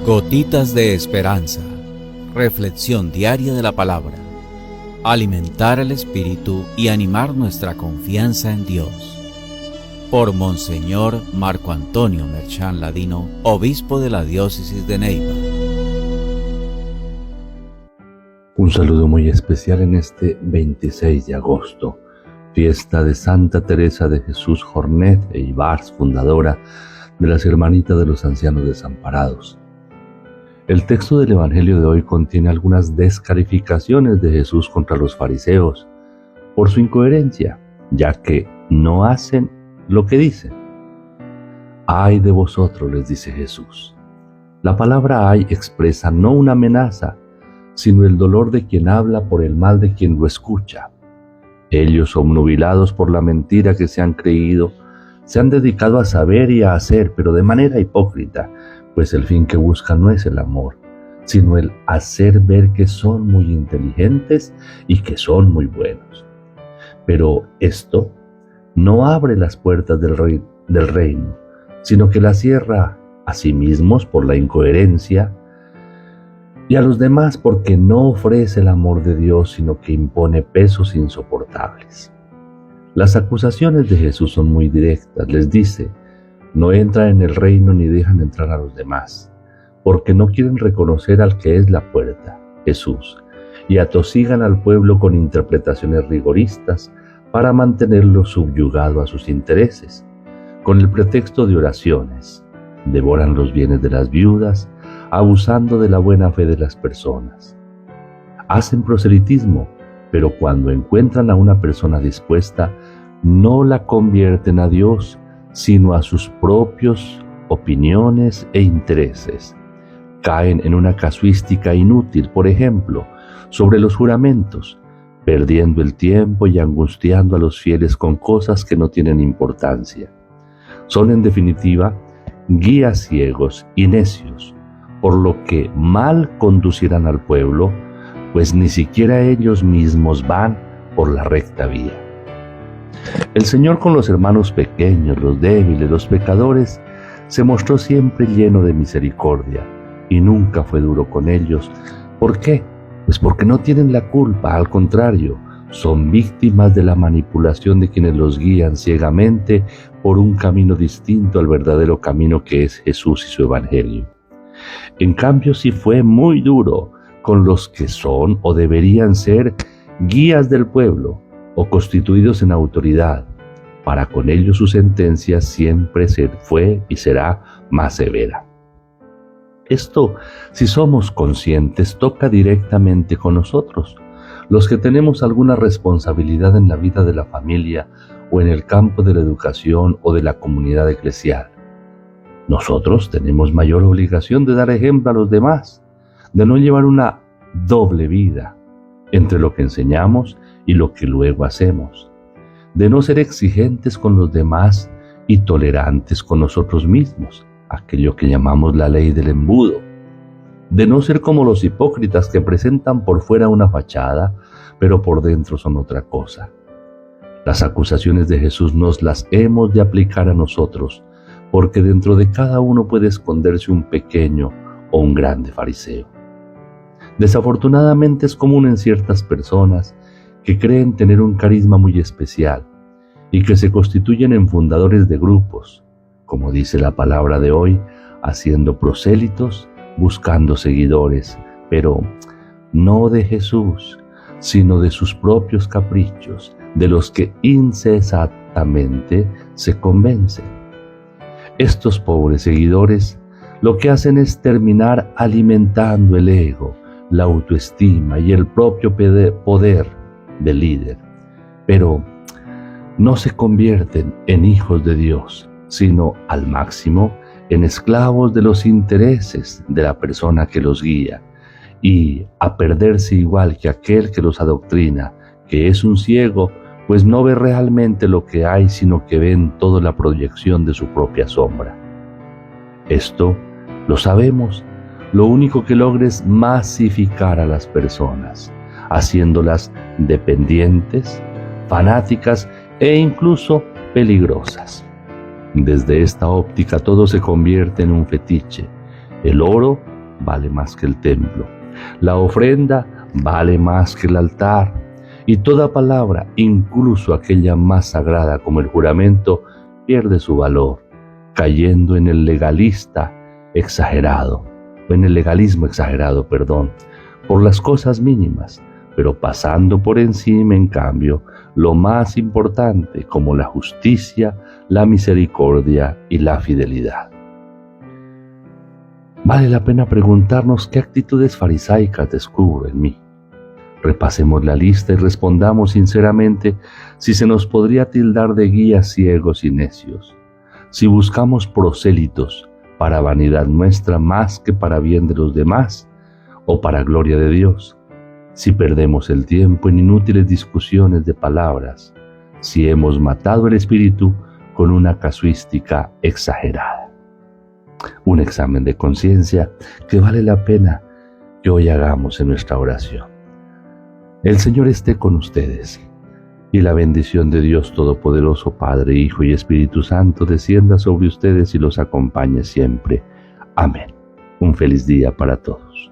Gotitas de esperanza. Reflexión diaria de la palabra. Alimentar el espíritu y animar nuestra confianza en Dios. Por Monseñor Marco Antonio Merchán Ladino, obispo de la diócesis de Neiva. Un saludo muy especial en este 26 de agosto, fiesta de Santa Teresa de Jesús Jornet e Ibars, fundadora de las Hermanitas de los Ancianos Desamparados. El texto del Evangelio de hoy contiene algunas descalificaciones de Jesús contra los fariseos por su incoherencia, ya que no hacen lo que dicen. ¡Ay de vosotros!, les dice Jesús. La palabra ay expresa no una amenaza, sino el dolor de quien habla por el mal de quien lo escucha. Ellos, obnubilados por la mentira que se han creído, se han dedicado a saber y a hacer, pero de manera hipócrita, pues el fin que buscan no es el amor, sino el hacer ver que son muy inteligentes y que son muy buenos. Pero esto no abre las puertas del reino, sino que las cierra a sí mismos por la incoherencia y a los demás porque no ofrece el amor de Dios, sino que impone pesos insoportables. Las acusaciones de Jesús son muy directas. Les dice: no entran en el reino ni dejan entrar a los demás, porque no quieren reconocer al que es la puerta, Jesús, y atosigan al pueblo con interpretaciones rigoristas para mantenerlo subyugado a sus intereses, con el pretexto de oraciones. Devoran los bienes de las viudas, abusando de la buena fe de las personas. Hacen proselitismo, pero cuando encuentran a una persona dispuesta, no la convierten a Dios, sino a sus propios opiniones e intereses. Caen en una casuística inútil, por ejemplo, sobre los juramentos, perdiendo el tiempo y angustiando a los fieles con cosas que no tienen importancia. Son, en definitiva, guías ciegos y necios, por lo que mal conducirán al pueblo, pues ni siquiera ellos mismos van por la recta vía. El Señor, con los hermanos pequeños, los débiles, los pecadores, se mostró siempre lleno de misericordia y nunca fue duro con ellos. ¿Por qué? Pues porque no tienen la culpa, al contrario, son víctimas de la manipulación de quienes los guían ciegamente por un camino distinto al verdadero camino que es Jesús y su Evangelio. En cambio, sí fue muy duro con los que son o deberían ser guías del pueblo o constituidos en autoridad. Para con ellos su sentencia siempre fue y será más severa. Esto, si somos conscientes, toca directamente con nosotros, los que tenemos alguna responsabilidad en la vida de la familia o en el campo de la educación o de la comunidad eclesial. Nosotros tenemos mayor obligación de dar ejemplo a los demás, de no llevar una doble vida entre lo que enseñamos y lo que luego hacemos, de no ser exigentes con los demás y tolerantes con nosotros mismos, aquello que llamamos la ley del embudo, de no ser como los hipócritas que presentan por fuera una fachada, pero por dentro son otra cosa. Las acusaciones de Jesús nos las hemos de aplicar a nosotros, porque dentro de cada uno puede esconderse un pequeño o un grande fariseo. Desafortunadamente es común en ciertas personas que creen tener un carisma muy especial y que se constituyen en fundadores de grupos, como dice la palabra de hoy, haciendo prosélitos, buscando seguidores, pero no de Jesús, sino de sus propios caprichos, de los que incesantemente se convencen. Estos pobres seguidores lo que hacen es terminar alimentando el ego, la autoestima y el propio poder del líder, pero no se convierten en hijos de Dios, sino al máximo en esclavos de los intereses de la persona que los guía, y a perderse igual que aquel que los adoctrina, que es un ciego, pues no ve realmente lo que hay, sino que ve en todo la proyección de su propia sombra. Esto lo sabemos. Lo único que logra es masificar a las personas, haciéndolas dependientes, fanáticas e incluso peligrosas. Desde esta óptica todo se convierte en un fetiche. El oro vale más que el templo. La ofrenda vale más que el altar. Y toda palabra, incluso aquella más sagrada como el juramento, pierde su valor, cayendo en el legalismo exagerado, por las cosas mínimas, pero pasando por encima, en cambio, lo más importante como la justicia, la misericordia y la fidelidad. Vale la pena preguntarnos qué actitudes farisaicas descubro en mí. Repasemos la lista y respondamos sinceramente si se nos podría tildar de guías ciegos y necios, si buscamos prosélitos para vanidad nuestra más que para bien de los demás o para gloria de Dios, si perdemos el tiempo en inútiles discusiones de palabras, si hemos matado el espíritu con una casuística exagerada. Un examen de conciencia que vale la pena que hoy hagamos en nuestra oración. El Señor esté con ustedes, y la bendición de Dios Todopoderoso, Padre, Hijo y Espíritu Santo, descienda sobre ustedes y los acompañe siempre. Amén. Un feliz día para todos.